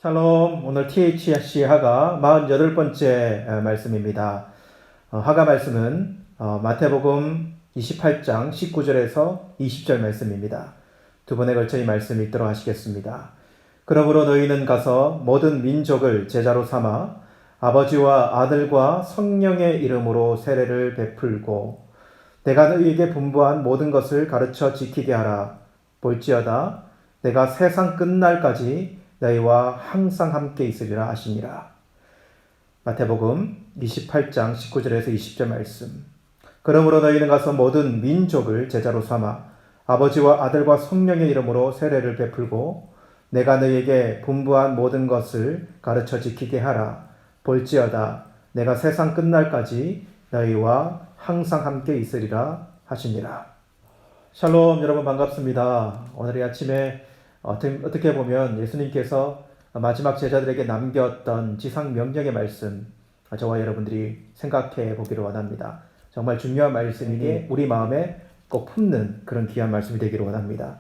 샬롬, 오늘 THC 하가 48번째 말씀입니다. 하가 말씀은 마태복음 28장 19절에서 20절 말씀입니다. 두 번에 걸쳐 이 말씀 읽도록 하시겠습니다. 그러므로 너희는 가서 모든 민족을 제자로 삼아 아버지와 아들과 성령의 이름으로 세례를 베풀고 내가 너희에게 분부한 모든 것을 가르쳐 지키게 하라. 볼지어다 내가 세상 끝날까지 너희와 항상 함께 있으리라 하시니라. 마태복음 28장 19절에서 20절 말씀. 그러므로 너희는 가서 모든 민족을 제자로 삼아 아버지와 아들과 성령의 이름으로 세례를 베풀고 내가 너희에게 분부한 모든 것을 가르쳐 지키게 하라. 볼지어다 내가 세상 끝날까지 너희와 항상 함께 있으리라 하시니라. 샬롬, 여러분 반갑습니다. 오늘 이 아침에 어떻게 보면 예수님께서 마지막 제자들에게 남겼던 지상 명령의 말씀, 저와 여러분들이 생각해 보기를 원합니다. 정말 중요한 말씀이니 우리 마음에 꼭 품는 그런 귀한 말씀이 되기를 원합니다.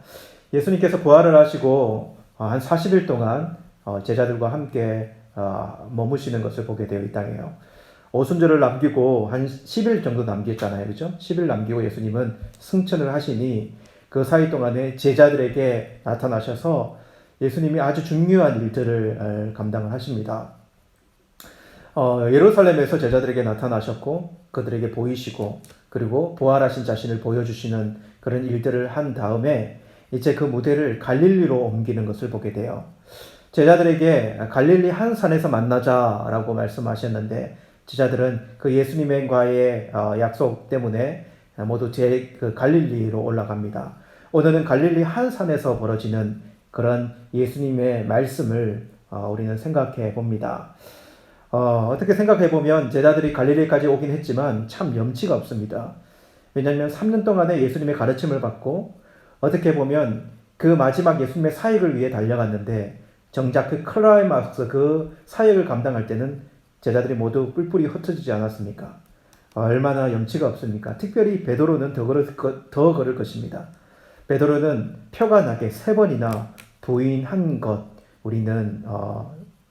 예수님께서 부활을 하시고 한 40일 동안 제자들과 함께 머무시는 것을 보게 되어 이 땅이에요. 오순절을 남기고 한 10일 정도 남겼잖아요. 그죠? 10일 남기고 예수님은 승천을 하시니 그 사이 동안에 제자들에게 나타나셔서 예수님이 아주 중요한 일들을 감당을 하십니다. 예루살렘에서 제자들에게 나타나셨고 그들에게 보이시고 그리고 부활하신 자신을 보여주시는 그런 일들을 한 다음에 이제 그 무대를 갈릴리로 옮기는 것을 보게 돼요. 제자들에게 갈릴리 한 산에서 만나자라고 말씀하셨는데 제자들은 그 예수님과의 약속 때문에 모두 그 갈릴리로 올라갑니다. 오늘은 갈릴리 한 산에서 벌어지는 그런 예수님의 말씀을 우리는 생각해 봅니다. 어떻게 생각해 보면 제자들이 갈릴리까지 오긴 했지만 참 염치가 없습니다. 왜냐하면 3년 동안의 예수님의 가르침을 받고 어떻게 보면 그 마지막 예수님의 사역을 위해 달려갔는데 정작 그 클라이막스 그 사역을 감당할 때는 제자들이 모두 뿔뿔이 흩어지지 않았습니까? 얼마나 염치가 없습니까? 특별히 베드로는 더 걸을 것입니다. 베드로는 표가 나게 3번이나 부인한 것 우리는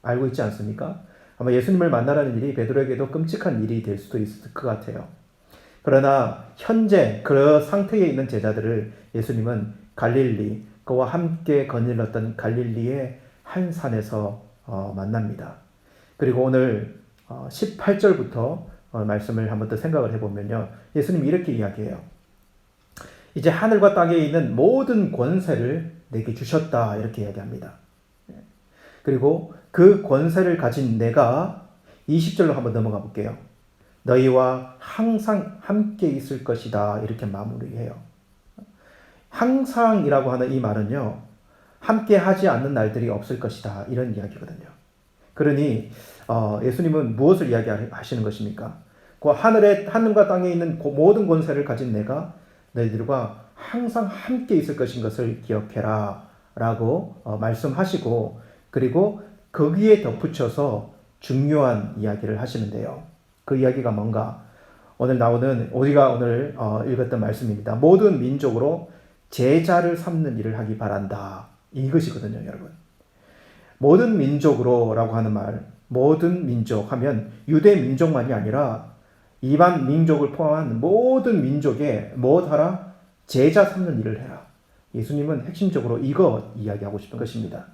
알고 있지 않습니까? 아마 예수님을 만나라는 일이 베드로에게도 끔찍한 일이 될 수도 있을 것 같아요. 그러나 현재 그 상태에 있는 제자들을 예수님은 갈릴리, 그와 함께 거닐렀던 갈릴리의 한 산에서 만납니다. 그리고 오늘 18절부터 말씀을 한번 더 생각을 해보면요. 예수님이 이렇게 이야기해요. 이제 하늘과 땅에 있는 모든 권세를 내게 주셨다 이렇게 이야기합니다. 그리고 그 권세를 가진 내가 20절로 한번 넘어가 볼게요. 너희와 항상 함께 있을 것이다 이렇게 마무리해요. 항상이라고 하는 이 말은요. 함께 하지 않는 날들이 없을 것이다 이런 이야기거든요. 그러니 예수님은 무엇을 이야기하시는 것입니까? 그 하늘과 땅에 있는 모든 권세를 가진 내가 너희들과 항상 함께 있을 것인 것을 기억해라 라고 말씀하시고 그리고 거기에 덧붙여서 중요한 이야기를 하시는데요. 그 이야기가 뭔가 우리가 오늘 읽었던 말씀입니다. 모든 민족으로 제자를 삼는 일을 하기 바란다. 이것이거든요, 여러분. 모든 민족으로라고 하는 말, 모든 민족 하면 유대 민족만이 아니라 이방 민족을 포함한 모든 민족에 무엇하라? 제자 삼는 일을 해라. 예수님은 핵심적으로 이거 이야기하고 싶은 것입니다.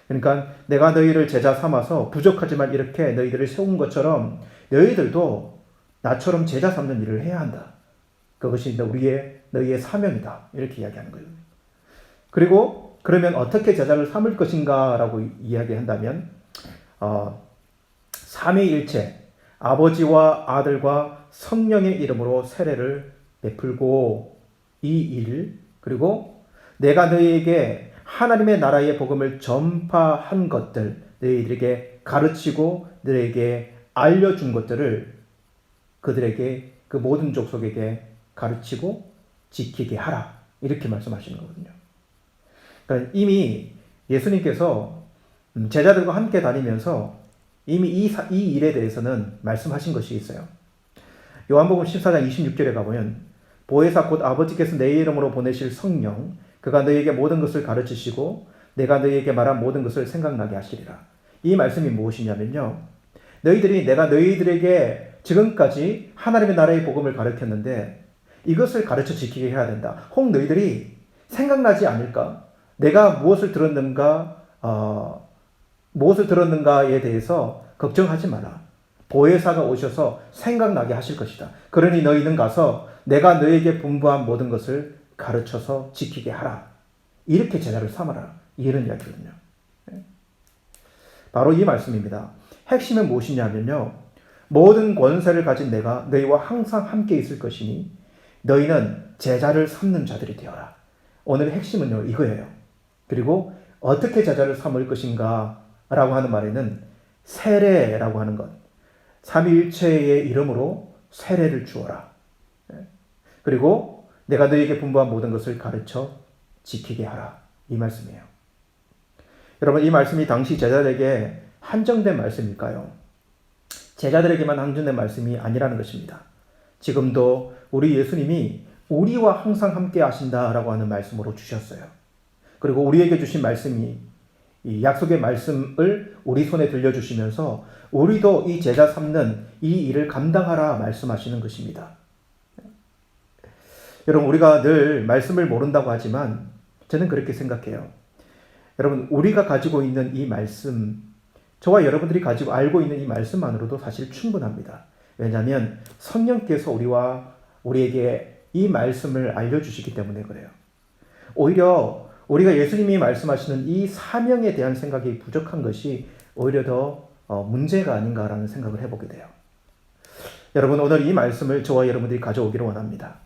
그러니까 내가 너희를 제자 삼아서 부족하지만 이렇게 너희들을 세운 것처럼 너희들도 나처럼 제자 삼는 일을 해야 한다. 그것이 너희의 사명이다. 이렇게 이야기하는 거예요. 그리고 그러면 어떻게 제자를 삼을 것인가 라고 이야기한다면 삼위일체 아버지와 아들과 성령의 이름으로 세례를 베풀고 이 일 그리고 내가 너희에게 하나님의 나라의 복음을 전파한 것들 너희들에게 가르치고 너희에게 알려준 것들을 그들에게 그 모든 족속에게 가르치고 지키게 하라 이렇게 말씀하시는 거거든요. 그러니까 이미 예수님께서 제자들과 함께 다니면서 이미 이 일에 대해서는 말씀하신 것이 있어요. 요한복음 14장 26절에 가보면 보혜사 곧 아버지께서 내 이름으로 보내실 성령 그가 너희에게 모든 것을 가르치시고 내가 너희에게 말한 모든 것을 생각나게 하시리라. 이 말씀이 무엇이냐면요. 내가 너희들에게 지금까지 하나님의 나라의 복음을 가르쳤는데 이것을 가르쳐 지키게 해야 된다. 혹 너희들이 생각나지 않을까? 내가 무엇을 들었는가에 대해서 걱정하지 마라. 보혜사가 오셔서 생각나게 하실 것이다. 그러니 너희는 가서 내가 너희에게 분부한 모든 것을 가르쳐서 지키게 하라. 이렇게 제자를 삼아라. 이런 이야기거든요. 바로 이 말씀입니다. 핵심은 무엇이냐면요. 모든 권세를 가진 내가 너희와 항상 함께 있을 것이니 너희는 제자를 삼는 자들이 되어라. 오늘 핵심은요, 이거예요. 그리고 어떻게 제자를 삼을 것인가 라고 하는 말에는 세례라고 하는 것. 삼위일체의 이름으로 세례를 주어라. 그리고 내가 너희에게 분부한 모든 것을 가르쳐 지키게 하라. 이 말씀이에요. 여러분, 이 말씀이 당시 제자들에게 한정된 말씀일까요? 제자들에게만 한정된 말씀이 아니라는 것입니다. 지금도 우리 예수님이 우리와 항상 함께 하신다라고 하는 말씀으로 주셨어요. 그리고 우리에게 주신 말씀이 이 약속의 말씀을 우리 손에 들려주시면서 우리도 이 제자 삼는 이 일을 감당하라 말씀하시는 것입니다. 여러분, 우리가 늘 말씀을 모른다고 하지만 저는 그렇게 생각해요. 여러분, 우리가 가지고 있는 이 말씀, 저와 여러분들이 가지고 알고 있는 이 말씀만으로도 사실 충분합니다. 왜냐하면 성령께서 우리에게 이 말씀을 알려주시기 때문에 그래요. 오히려 우리가 예수님이 말씀하시는 이 사명에 대한 생각이 부족한 것이 오히려 더 문제가 아닌가라는 생각을 해보게 돼요. 여러분, 오늘 이 말씀을 저와 여러분들이 가져오기를 원합니다.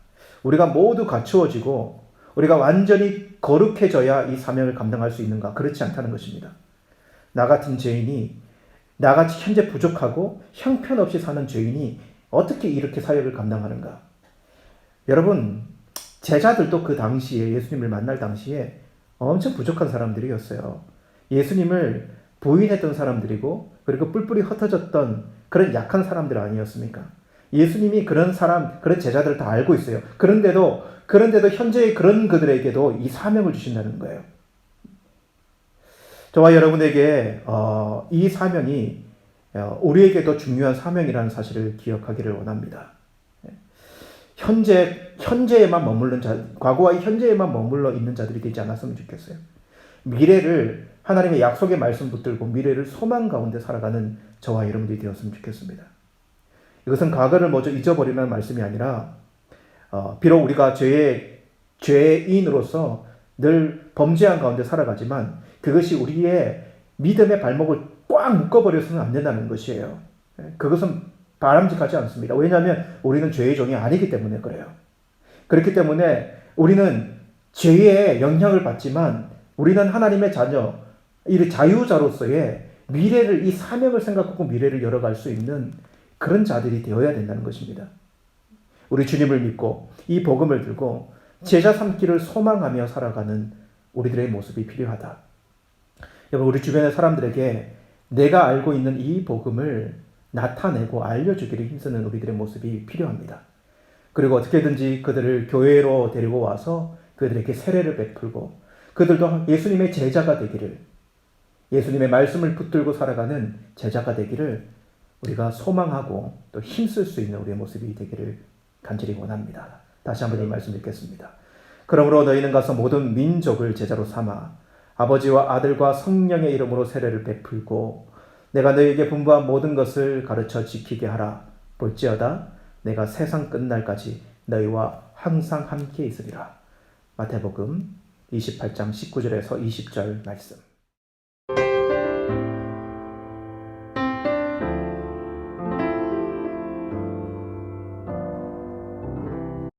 우리가 모두 갖추어지고 우리가 완전히 거룩해져야 이 사명을 감당할 수 있는가? 그렇지 않다는 것입니다. 나 같은 죄인이, 나같이 현재 부족하고 형편없이 사는 죄인이 어떻게 이렇게 사역을 감당하는가? 여러분, 제자들도 그 당시에 예수님을 만날 당시에 엄청 부족한 사람들이었어요. 예수님을 부인했던 사람들이고 그리고 뿔뿔이 흩어졌던 그런 약한 사람들 아니었습니까? 예수님이 그런 제자들을 다 알고 있어요. 그런데도 현재의 그런 그들에게도 이 사명을 주신다는 거예요. 저와 여러분에게 이 사명이 우리에게도 중요한 사명이라는 사실을 기억하기를 원합니다. 현재에만 과거와 현재에만 머물러 있는 자들이 되지 않았으면 좋겠어요. 미래를 하나님의 약속의 말씀 붙들고 미래를 소망 가운데 살아가는 저와 여러분들이 되었으면 좋겠습니다. 이것은 과거를 먼저 잊어버리는 말씀이 아니라 비록 우리가 죄인으로서 늘 범죄한 가운데 살아가지만 그것이 우리의 믿음의 발목을 꽉 묶어버려서는 안 된다는 것이에요. 그것은 바람직하지 않습니다. 왜냐하면 우리는 죄의 종이 아니기 때문에 그래요. 그렇기 때문에 우리는 죄의 영향을 받지만 우리는 하나님의 자녀, 이 자유자로서의 미래를, 이 사명을 생각하고 미래를 열어갈 수 있는 그런 자들이 되어야 된다는 것입니다. 우리 주님을 믿고 이 복음을 들고 제자 삼기를 소망하며 살아가는 우리들의 모습이 필요하다. 여러분, 우리 주변의 사람들에게 내가 알고 있는 이 복음을 나타내고 알려주기를 힘쓰는 우리들의 모습이 필요합니다. 그리고 어떻게든지 그들을 교회로 데리고 와서 그들에게 세례를 베풀고 그들도 예수님의 제자가 되기를, 예수님의 말씀을 붙들고 살아가는 제자가 되기를 우리가 소망하고 또 힘쓸 수 있는 우리의 모습이 되기를 간절히 원합니다. 다시 한번 이 말씀 읽겠습니다. 그러므로 너희는 가서 모든 민족을 제자로 삼아 아버지와 아들과 성령의 이름으로 세례를 베풀고 내가 너희에게 분부한 모든 것을 가르쳐 지키게 하라. 볼지어다 내가 세상 끝날까지 너희와 항상 함께 있으리라. 마태복음 28장 19절에서 20절 말씀.